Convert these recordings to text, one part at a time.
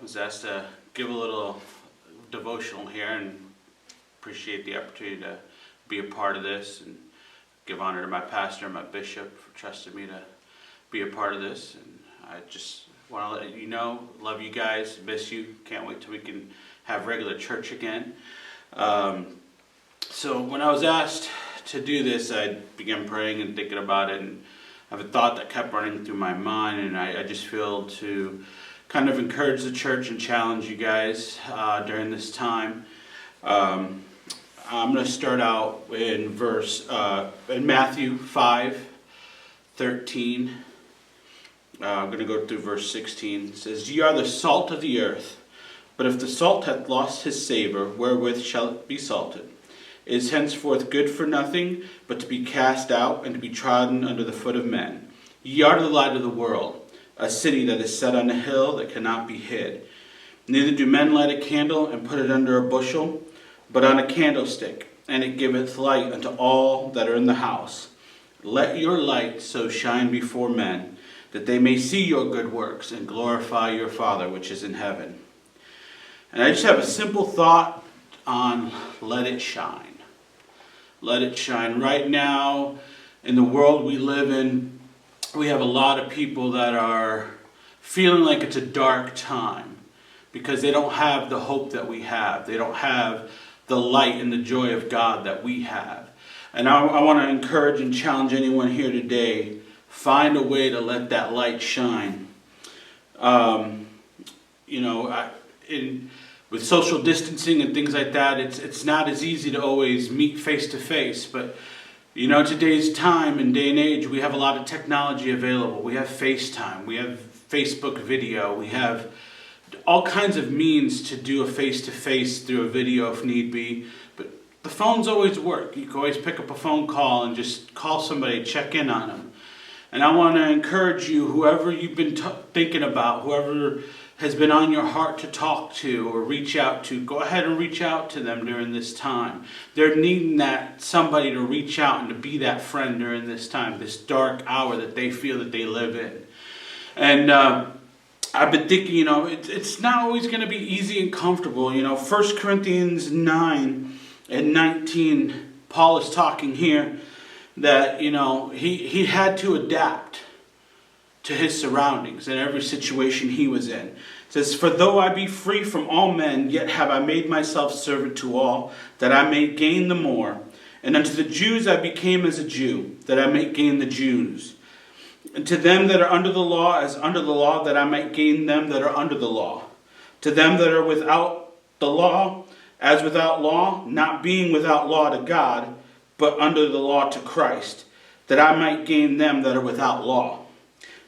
was asked to give a little devotional here, and appreciate the opportunity to be a part of this and give honor to my pastor and my bishop for trusting me to be a part of this. And I just want to let you know, love you guys, miss you, can't wait till we can have regular church again. So when I was asked to do this, I began praying and thinking about it, and I have a thought that kept running through my mind, and I just feel to kind of encourage the church and challenge you guys during this time. I'm going to start out in Matthew 5:13. I'm going to go through verse 16. It says, "Ye are the salt of the earth, but if the salt hath lost his savour, wherewith shall it be salted? It is henceforth good for nothing, but to be cast out and to be trodden under the foot of men. Ye are the light of the world. A city that is set on a hill that cannot be hid. Neither do men light a candle and put it under a bushel, but on a candlestick, and it giveth light unto all that are in the house. Let your light so shine before men, that they may see your good works and glorify your Father which is in heaven." And I just have a simple thought on let it shine. Let it shine. Right now, in the world we live in, we have a lot of people that are feeling like it's a dark time because they don't have the hope that we have. They don't have the light and the joy of God that we have. And I want to encourage and challenge anyone here today, find a way to let that light shine. With social distancing and things like that, it's not as easy to always meet face to face, but today's time and day and age, we have a lot of technology available. We have FaceTime, we have Facebook video, we have all kinds of means to do a face-to-face through a video if need be. But the phones always work. You can always pick up a phone call and just call somebody, check in on them. And I want to encourage you, whoever you've been thinking about, whoever has been on your heart to talk to or reach out to, go ahead and reach out to them during this time. They're needing that somebody to reach out and to be that friend during this time, this dark hour that they feel that they live in. And I've been thinking, it's not always going to be easy and comfortable. 1 Corinthians 9 and 19, Paul is talking here that, he had to adapt to his surroundings and every situation he was in. It says, "For though I be free from all men, yet have I made myself servant to all, that I may gain the more. And unto the Jews I became as a Jew, that I may gain the Jews. And to them that are under the law, as under the law, that I might gain them that are under the law. To them that are without the law, as without law, not being without law to God, but under the law to Christ, that I might gain them that are without law.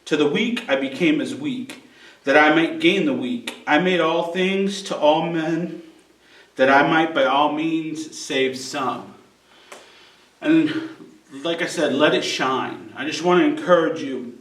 To the weak I became as weak, that I might gain the weak. I made all things to all men, that I might by all means save some." And like I said, let it shine. I just want to encourage you,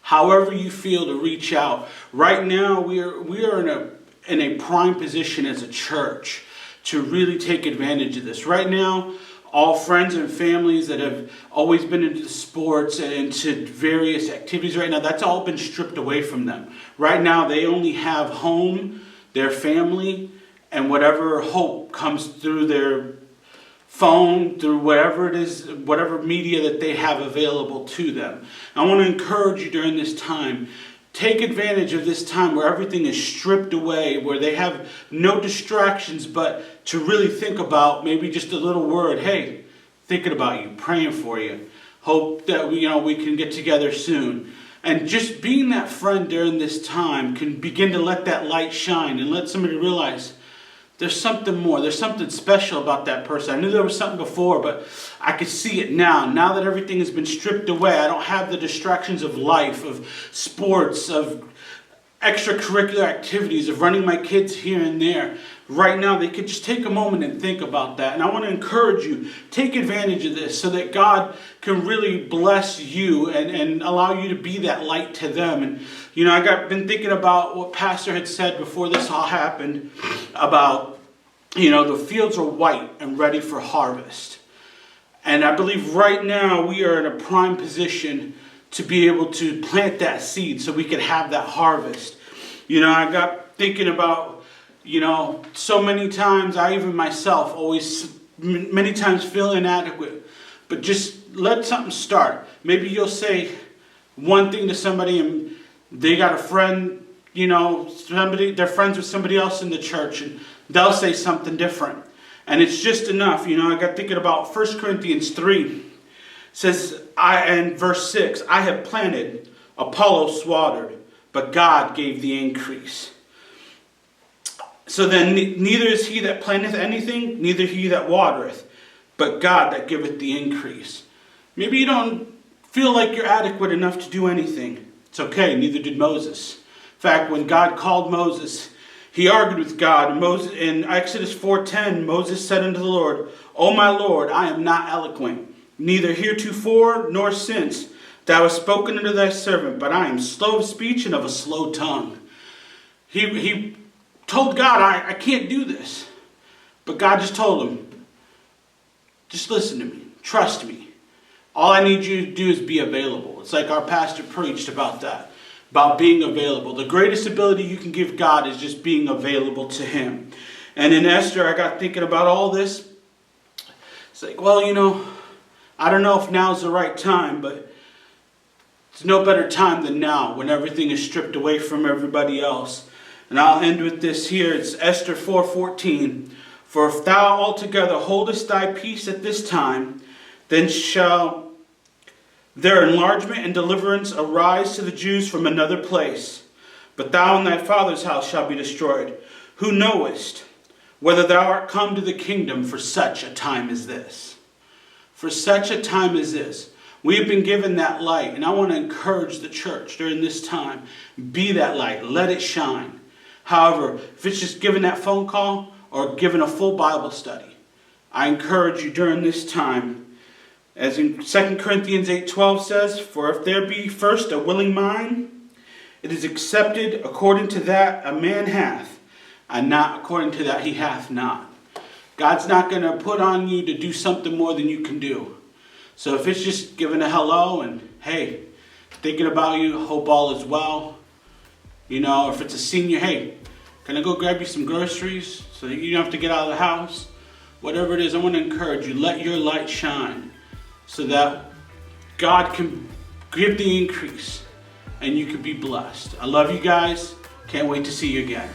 however you feel, to reach out. Right now, we are in a prime position as a church to really take advantage of this. Right now, all friends and families that have always been into sports and into various activities right now, that's all been stripped away from them. Right now, they only have home, their family, and whatever hope comes through their phone, through whatever it is, whatever media that they have available to them. I want to encourage you during this time, take advantage of this time where everything is stripped away, where they have no distractions, but to really think about maybe just a little word. Hey, thinking about you, praying for you. Hope that we can get together soon. And just being that friend during this time can begin to let that light shine and let somebody realize there's something more. There's something special about that person. I knew there was something before, but I could see it now. Now that everything has been stripped away, I don't have the distractions of life, of sports, of extracurricular activities, of running my kids here and there. Right now, they could just take a moment and think about that. And I want to encourage you, take advantage of this so that God can really bless you and allow you to be that light to them. And, I've been thinking about what Pastor had said before this all happened about, the fields are white and ready for harvest. And I believe right now we are in a prime position to be able to plant that seed so we can have that harvest. I got thinking about, so many times I even myself always many times feel inadequate. But just let something start. Maybe you'll say one thing to somebody and they got a friend, they're friends with somebody else in the church and they'll say something different. And it's just enough. I got thinking about 1 Corinthians 3. It says, and verse 6, I have planted, Apollos watered, but God gave the increase. So then neither is he that planteth anything, neither he that watereth, but God that giveth the increase. Maybe you don't feel like you're adequate enough to do anything. It's okay, neither did Moses. In fact, when God called Moses, he argued with God. In Exodus 4:10, Moses said unto the Lord, O my Lord, I am not eloquent, neither heretofore nor since thou hast spoken unto thy servant, but I am slow of speech and of a slow tongue. He told God, I can't do this. But God just told him, just listen to me. Trust me. All I need you to do is be available. It's like our pastor preached about that. About being available. The greatest ability you can give God is just being available to him. And in Esther, I got thinking about all this. It's like, well, I don't know if now's the right time, but it's no better time than now when everything is stripped away from everybody else. And I'll end with this here. It's Esther 4:14. For if thou altogether holdest thy peace at this time, then shall their enlargement and deliverance arise to the Jews from another place. But thou and thy father's house shall be destroyed. Who knowest whether thou art come to the kingdom for such a time as this? For such a time as this. We have been given that light. And I want to encourage the church during this time. Be that light. Let it shine. However, if it's just giving that phone call or giving a full Bible study, I encourage you during this time, as in 2 Corinthians 8:12 says, for if there be first a willing mind, it is accepted according to that a man hath, and not according to that he hath not. God's not going to put on you to do something more than you can do. So if it's just giving a hello and, hey, thinking about you, hope all is well. If it's a senior, hey, can I go grab you some groceries so that you don't have to get out of the house? Whatever it is, I want to encourage you, let your light shine so that God can give the increase and you can be blessed. I love you guys. Can't wait to see you again.